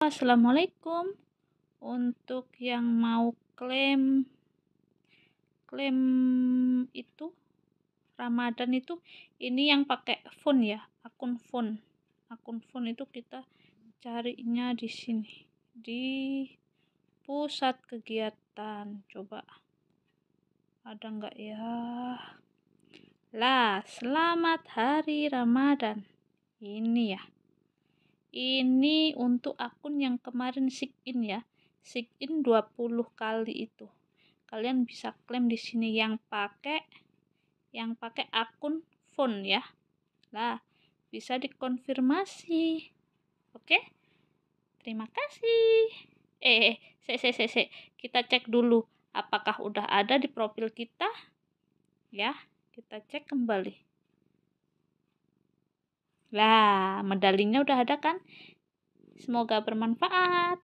Assalamualaikum. Untuk yang mau klaim klaim itu Ramadan itu, ini yang pakai phone ya, akun phone. Akun phone itu kita carinya di sini, di pusat kegiatan. Coba ada nggak ya? Lah, selamat hari Ramadan. Ini ya. Ini untuk akun yang kemarin sign ya. Sign 20 kali itu. Kalian bisa klaim di sini yang pakai akun phone ya. Lah, bisa dikonfirmasi. Oke? Terima kasih. Se. Kita cek dulu apakah udah ada di profil kita. Ya, kita cek kembali. Lah, medalinya udah ada kan? Semoga bermanfaat.